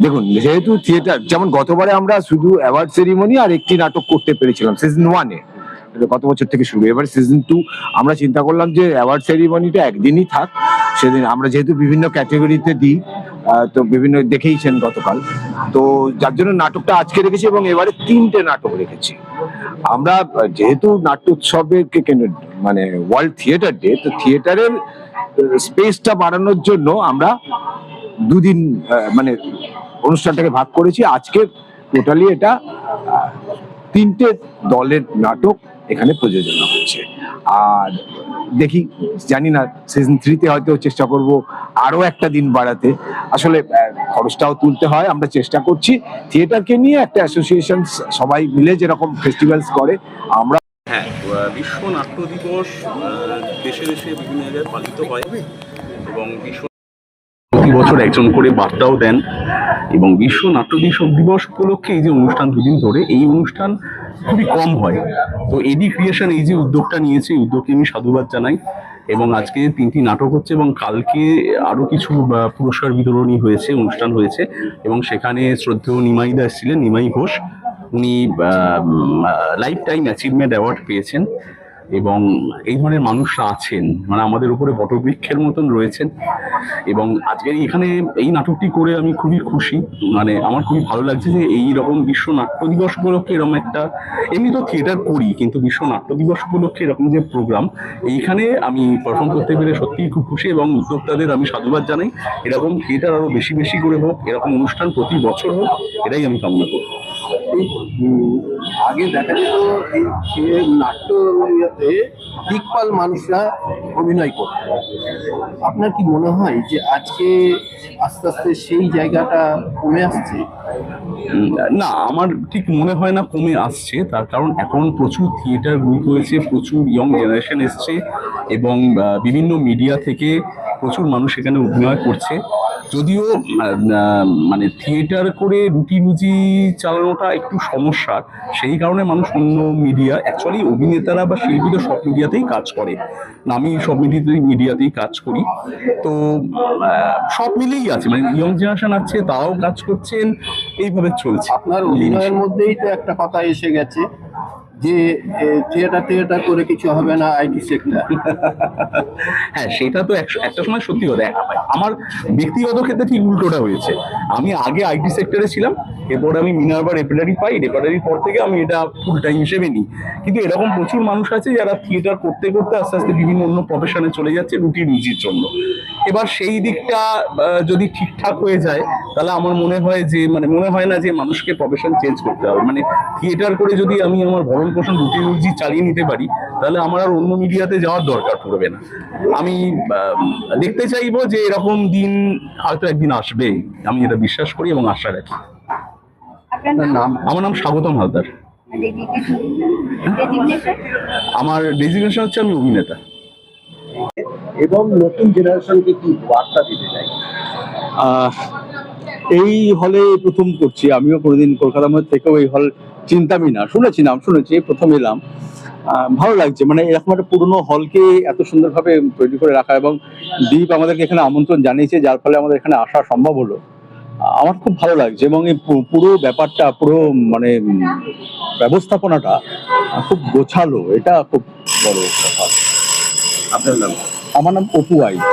দেখুন, যেহেতু থিয়েটার, যেমন গতবারে আমরা শুধু অ্যাওয়ার্ড সেরিমনি আর একটি নাটক করতে পেরেছিলাম সিজন 1-এ, গত বছর থেকে শুরু। এবার সিজন 2 আমরা চিন্তা করলাম যে অ্যাওয়ার্ড সেরিমনিটা একদিনই থাক। সেদিন আমরা যেহেতু বিভিন্ন ক্যাটেগরিতে দিই, তো বিভিন্ন দেখেইছেন গতকাল, তো যার জন্য নাটকটা আজকে রেখেছি এবং এবারে 3টে নাটক রেখেছি আমরা। যেহেতু নাট্য উৎসবের মানে ওয়ার্ল্ড থিয়েটার ডে, তো থিয়েটারের স্পেসটা বাড়ানোর জন্য আমরা দুদিন মানে অনুষ্ঠানটাকে ভাগ করেছি। আজকে টোটালি এটা 3টে দলের নাটক এখানে প্রযোজনা হচ্ছে। আর দেখি, জানি না, সিজন 3-তে হয়তো চেষ্টা করব আরো একটা দিন বাড়াতে। আসলে খরচটাও তুলতে হয়, আমরা চেষ্টা করছি থিয়েটারকে নিয়ে একটা অ্যাসোসিয়েশন সবাই মিলে যেরকম ফেস্টিভ্যালস করে আমরা। হ্যাঁ, বিশ্ব নাট্য দিবস দেশে দেশে বিভিন্ন জায়গায় পালিত হয় এবং প্রতি বছর একজন করে বার্তাও দেন। এবং বিশ্ব নাট্য দিবস উপলক্ষে এই যে অনুষ্ঠান, দুদিন ধরে এই অনুষ্ঠান খুবই কম হয়। তো এডি ক্রিয়েশন এই যে উদ্যোগটা নিয়েছে, এই উদ্যোগকে আমি সাধুবাদ জানাই। এবং আজকে 3টি নাটক হচ্ছে এবং কালকে আরো কিছু পুরস্কার বিতরণী হয়েছে, অনুষ্ঠান হয়েছে এবং সেখানে শ্রদ্ধেয় নিমাইদা এসেছিলেন, নিমাই ঘোষ। উনি লাইফ টাইম অ্যাচিভমেন্ট অ্যাওয়ার্ড পেয়েছেন এবং এই ধরনের মানুষরা আছেন, মানে আমাদের উপরে বটবৃক্ষের মতন রয়েছেন। এবং আজকে এখানে এই নাটকটি করে আমি খুবই খুশি, মানে আমার খুবই ভালো লাগছে যে এই রকম বিশ্ব নাট্য দিবস উপলক্ষে এরকম একটা, এমনি তো থিয়েটার করি কিন্তু বিশ্ব নাট্য দিবস উপলক্ষে এরকম যে প্রোগ্রাম, এইখানে আমি পারফর্ম করতে পেরে সত্যিই খুব খুশি এবং উদ্যোক্তাদের আমি সাধুবাদ জানাই। এরকম থিয়েটার আরো বেশি বেশি করে হোক, এরকম অনুষ্ঠান প্রতি বছর হোক, এটাই আমি কামনা করি। আগে দেখা যেত এই নাট্য ইয়েতে দিকপাল মানুষরা অভিনয় করত। আপনার কি মনে হয় যে আজকে আস্তে আস্তে সেই জায়গাটা কমে আসছে? না, আমার ঠিক মনে হয় না কমে আসছে। তার কারণ এখন প্রচুর থিয়েটার গ্রুপ হয়েছে, প্রচুর ইয়ং জেনারেশন এসছে এবং বিভিন্ন মিডিয়া থেকে প্রচুর মানুষ এখানে অভিনয় করছে। যদিও মানে থিয়েটার করে রুটি রুজি চালানোটা একটু সমস্যার, সেই কারণে মানুষ অন্য মিডিয়া, অ্যাকচুয়ালি অভিনেতারা বা শিল্পীরা সব মিডিয়াতেই কাজ করে, আমি সব মিডিয়াতেই কাজ করি। তো সব মিলেই আছে, মানে ইয়ং জেনারেশন আছে, তারাও কাজ করছেন, এইভাবে চলছে। আপনার অভিনয়ের মধ্যেই তো একটা কথা এসে গেছে যে থিয়েটার করে কিছু হবে না, আইটি সেক্টর। হ্যাঁ, সেটা তো একটা সময় সত্যি কথা। আমার ব্যক্তিগত ক্ষেত্রে ঠিক উল্টোটা হয়েছে। আমি আগে আইটি সেক্টরে ছিলাম, এরপর আমি মিনার্ভা রেপার্টারি পাই, রেপার্টারির পর থেকে আমি এটা ফুল টাইম হিসেবে নিই। কিন্তু এরকম প্রচুর মানুষ আছে যারা থিয়েটার করতে করতে আস্তে আস্তে বিভিন্ন অন্য প্রফেশনে চলে যাচ্ছে রুটি রুজির জন্য। এবার সেই দিকটা যদি ঠিকঠাক হয়ে যায় তাহলে আমার মনে হয় যে, মানে মনে হয় না যে মানুষকে প্রফেশন চেঞ্জ করতে হবে। মানে থিয়েটার করে যদি আমি আমার ভরণ পোষণ রুটি রুজি চালিয়ে নিতে পারি তাহলে আমার আর অন্য মিডিয়াতে যাওয়ার দরকার পড়বে না। আমি দেখতে চাইবো যে এরকম দিন হয়তো একদিন আসবে, আমি এটা বিশ্বাস করি এবং আশা রাখি। আমার নাম স্বাগতম হালদার। আমার ডেজিগনেশন হচ্ছে আমি অভিনেতা। এবং নতুন জেনারেশনকে কি বার্তা দিতে চাই? এই হলে প্রথম করছি, আমিও কোনোদিন কলকাতার মধ্যে থেকেও এই হল চিন্তামই না, নাম শুনেছি, প্রথম এলাম। ভালো লাগছে, মানে এরকম একটা পুরোনো হলকে এত সুন্দরভাবে তৈরি করে রাখা, এবং দীপ আমাদেরকে এখানে আমন্ত্রণ জানিয়েছে, যার ফলে আমাদের এখানে আসা সম্ভব হলো। আমার খুব ভালো লাগছে এবং এই পুরো ব্যাপারটা, পুরো মানে ব্যবস্থাপনাটা খুব গোছালো, এটা খুব বড় কথা। আপনার নাম? আমার নাম অপু আইচ।